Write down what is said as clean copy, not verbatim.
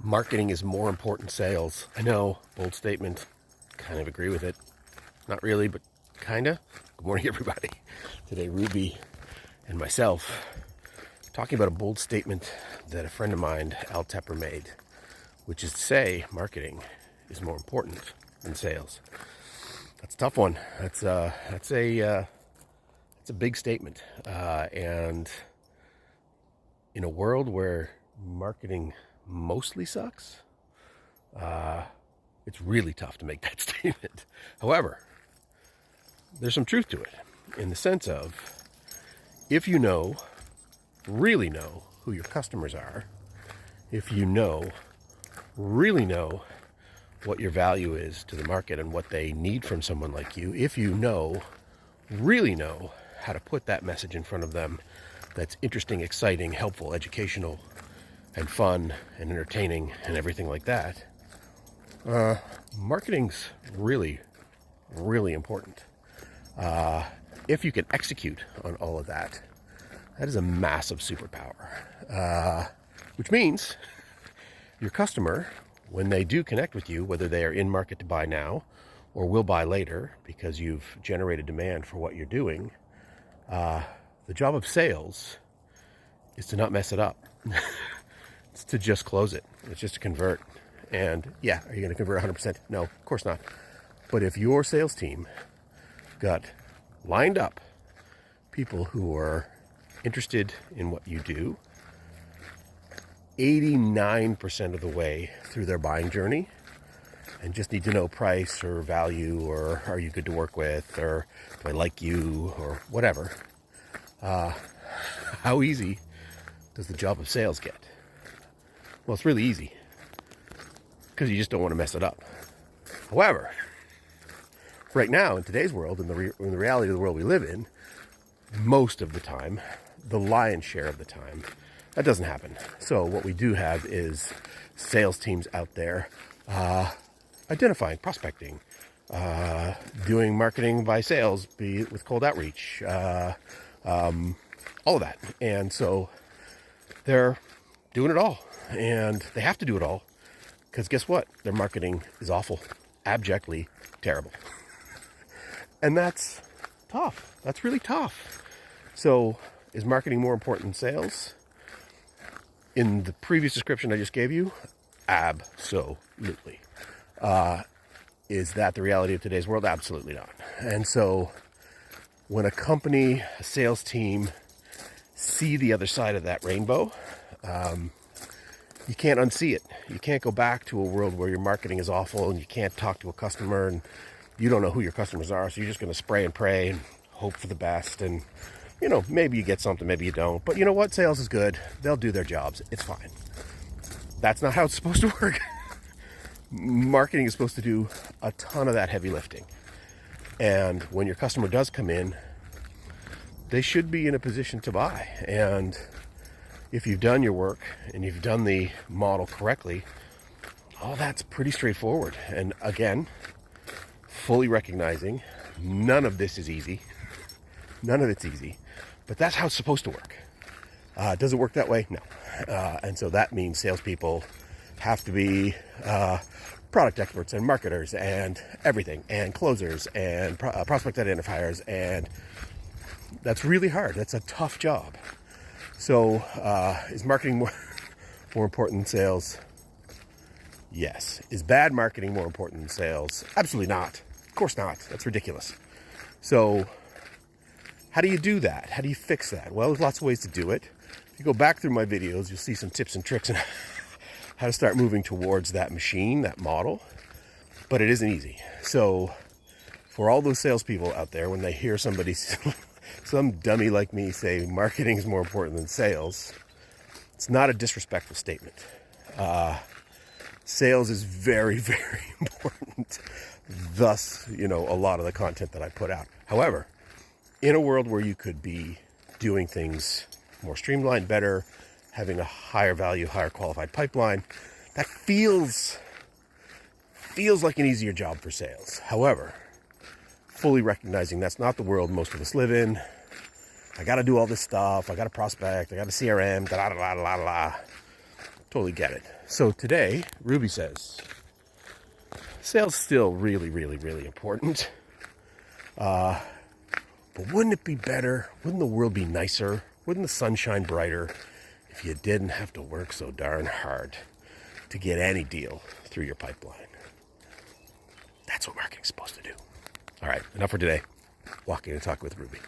Marketing is more important than sales. I know, bold statement. Kind of agree with it. Not really, but kinda. Good morning, everybody. Today, Ruby and myself talking about a bold statement that a friend of mine, Tepper, made, which is to say, marketing is more important than sales. That's a tough one. That's a big statement, and in a world where marketing mostly sucks, it's really tough to make that statement. However, there's some truth to it in the sense of if you really know who your customers are, if you really know what your value is to the market and what they need from someone like you, if you really know how to put that message in front of them that's interesting, exciting, helpful, educational, and fun, and entertaining, and everything like that, marketing's really, really important. If you can execute on all of that, that is a massive superpower. Which means your customer, when they do connect with you, whether they are in market to buy now or will buy later because you've generated demand for what you're doing, the job of sales is to not mess it up. It's to just close it. It's just to convert. And yeah, are you going to convert 100%? No, of course not. But if your sales team got lined up people who are interested in what you do 89% of the way through their buying journey and just need to know price or value or are you good to work with or do I like you or whatever, how easy does the job of sales get? Well, it's really easy because you just don't want to mess it up. However, right now in today's world, in the reality of the world we live in, most of the time, the lion's share of the time, that doesn't happen. So what we do have is sales teams out there identifying, prospecting, doing marketing by sales, be it with cold outreach, all of that. And so they're doing it all. And they have to do it all because guess what? Their marketing is awful, abjectly terrible. And that's tough. That's really tough. So is marketing more important than sales? In the previous description I just gave you, absolutely. Is that the reality of today's world? Absolutely not. And so when a company, a sales team see the other side of that rainbow, you can't unsee it. You can't go back to a world where your marketing is awful and you can't talk to a customer and you don't know who your customers are, so you're just going to spray and pray and hope for the best. And, maybe you get something, maybe you don't. But you know what? Sales is good. They'll do their jobs. It's fine. That's not how it's supposed to work. Marketing is supposed to do a ton of that heavy lifting. And when your customer does come in, they should be in a position to buy. And if you've done your work and you've done the model correctly, all that's pretty straightforward. And again, fully recognizing none of this is easy. None of it's easy. But that's how it's supposed to work. Does it work that way? No. And so that means salespeople have to be product experts and marketers and everything, and closers and prospect identifiers. And that's really hard. That's a tough job. So is marketing more important than sales? Yes. Is bad marketing more important than sales? Absolutely not. Of course not. That's ridiculous. So how do you do that? How do you fix that? Well, there's lots of ways to do it. If you go back through my videos, you'll see some tips and tricks on how to start moving towards that machine, that model. But it isn't easy. So for all those salespeople out there, when they hear somebody, some dummy like me say marketing is more important than sales, it's not a disrespectful statement. Sales is very, very important. Thus, a lot of the content that I put out. However, in a world where you could be doing things more streamlined, better, having a higher value, higher qualified pipeline, that feels like an easier job for sales. However, fully recognizing that's not the world most of us live in. I got to do all this stuff. I got to prospect. I got to CRM. Totally get it. So today, Ruby says, sales still really, really, really important. But wouldn't it be better? Wouldn't the world be nicer? Wouldn't the sun shine brighter if you didn't have to work so darn hard to get any deal through your pipeline? That's what marketing's supposed to do. All right, enough for today. Walking and talking with Ruby.